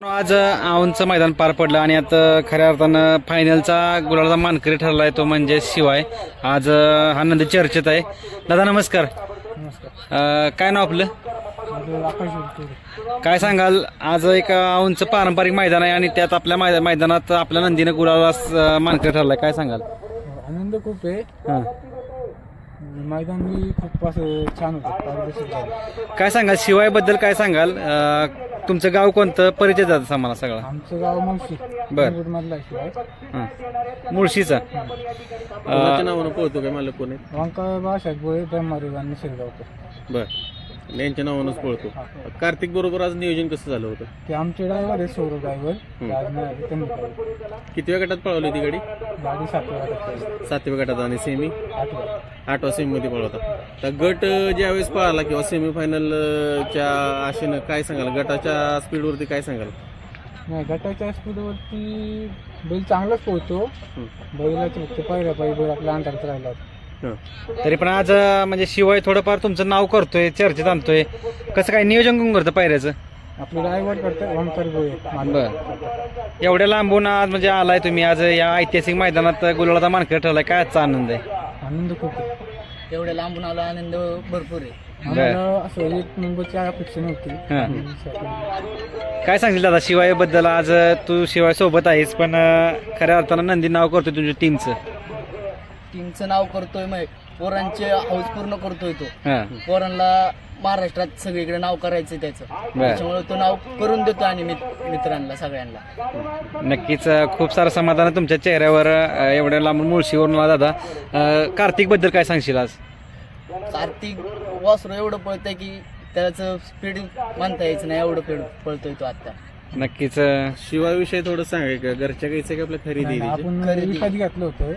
आज औंधचं मैदान पार पडलं आणि आता खऱ्या अर्थानं फायनलचा गुलालाचा मानकरी ठरलाय तो म्हणजे शिवाय. आज हा नंदी चर्चेत आहे. दादा नमस्कार. नमस्कार. काय नाव आपलं? आकाश काय सांगाल? आज एक औंधचं पारंपरिक मैदान आहे आणि त्यात आपल्या मैदानात आपल्या नंदीनं गुलाला मानकरी ठरलाय. काय सांगाल? आनंद खूप आहे. हां, मैदान मी खूप असं छान होतं, पारदर्शक झालं. काय सांगाल शिवायबद्दल? काय सांगाल? तुमचं गाव कोणतं? परिचय जातं आम्हाला सगळा. आमचं गाव मुळशी मधला शिवाय हां, मुळशीचा. नावानं पळतो काय मला कोणी वांका बाळासाहेब बोळे ब्रह्मारी आणि निसर्गावकर. बर यांच्या नावानंच पळतो. कार्तिक बरोबर आज नियोजन कसं झालं होतं? ते आमचे ड्रायव्हर आहे, सौरभ ड्रायव्हर. त्यांनी कितव्या गटात पळवली ती गाडी? गाडी 7व्या गटात 7व्या गटात आणि सेमी 8व्या सेमी मध्ये पळवता. तर गट ज्यावेळेस पळाला किंवा सेमीफायनलच्या आशेनं काय सांगाल? गटाच्या स्पीडवरती काय सांगाल? नाही, गटाच्या स्पीडवरती बैल चांगलाच पोहतो. बैलाचं फक्त पहिल्या बैल आपल्या अंतरात राहिला. तरी पण आज म्हणजे शिवाय थोडंफार तुमचं नाव करतोय, चर्चेत आणतोय. कसं काय नियोजन कोण करतं पायऱ्याचं? आपले ड्रायव्हर करतात वांकर बोळे. बर, एवढ्या लांबून आज म्हणजे आलाय तुम्ही, आज या ऐतिहासिक मैदानात गुलालाचा मानकरी ठरलाय. काय आजचा आनंद आहे? आनंद खूप आहे. एवढ्या लांबून आला, आनंद भरपूर आहे. आम्हाला असं एक नंबरची अपेक्षा नव्हती. काय सांगशील दादा शिवाय बद्दल? आज तू शिवाय सोबत आहेस, पण खऱ्या अर्थानं नंदी नाव करतोय तुझ्या टीमचं. टीमचं नाव करतोय, मग पोरांचे हौस पूर्ण करतोय तो. हां, पोरांना महाराष्ट्रात सगळीकडे नाव करायचं त्याचं, त्याच्यामुळे तो नाव करून देतो आणि मित्रांना सगळ्यांना. नक्कीच खूप सारं समाधान आहे तुमच्या चेहऱ्यावर एवढ्या लांबून मुळशीवरून आला दादा. कार्तिक बद्दल काय सांगशील आज? कार्तिक वासरू एवढं पळतंय की त्याचं स्पीड म्हणता यायचं नाही, एवढं पळतोय तो आता. नक्कीच. शिवाय विषय थोडं सांगाय का? घरच्या गाईचं की आपल्या खरेदी? आपण विकत घेतलं होतं.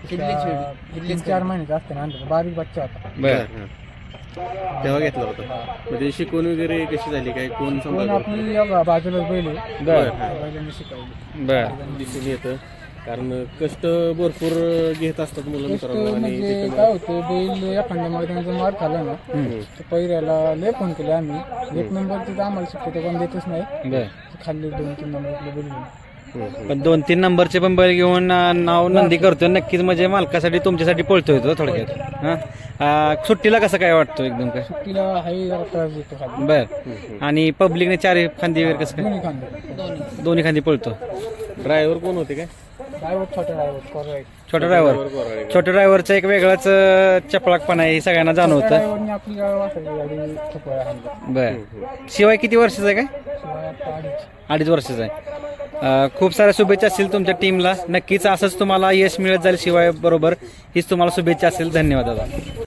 हिल्लीच 4 महिन्याचं असताना आणलं, बारीक बच्चा होता. बर, तेव्हा घेतला होता. म्हणजे शिकवण वगैरे कशी झाली? काय कोण पण सांभाळ आपली बाजूला बैल आहे. बर, बैलांनी शिकवली. बर. दिसून येतं? कारण कष्ट भरपूर घेत असतात मुलं मित्रांनो. आणि म्हणजे काय होतं, बैल एखाद्या मैदानाचा मार खाला ना तर पहिल्याला लय फोन केले आम्ही. 1 नंबरचं आम्हाला शक्यतो कोण देतच नाही. बर, खाल्ली 2-3 नंबरचे बैल घेऊन. पण 2-3 नंबरचे पण बैल घेऊन नाव नंदी करतोय. नक्कीच म्हणजे मालकासाठी तुमच्यासाठी पळतोय तो थोडक्यात. हां, सुट्टीला कसं काय वाटतो? एकदम काय सुट्टीला हाही जरा त्रास देतो खाली. बर. आणि पब्लिकने 4 खांदी वगैरे कसं काय? दोन्ही खांदे. दोन्ही खांदी पळतो. ड्रायव्हर कोण होते काय? ड्रायव्हर छोटा ड्रायव्हर कोराय. छोटा छोट्या ड्रायव्हरचा एक वेगळाच चपळाकपणा आहे, हे सगळ्यांना जाणवतं. ड्रायव्हरने आपली गाडी खूप वेळा हाणली. बर. शिवाय किती वर्षाचा आहे? काय शिवाय आता 2.5 वर्षाचा आहे. खूप साऱ्या शुभेच्छा असतील तुमच्या टीमला. नक्कीच असंच तुम्हाला यश मिळत जाईल शिवाय बरोबर. हीच तुम्हाला शुभेच्छा असेल. धन्यवाद दादा.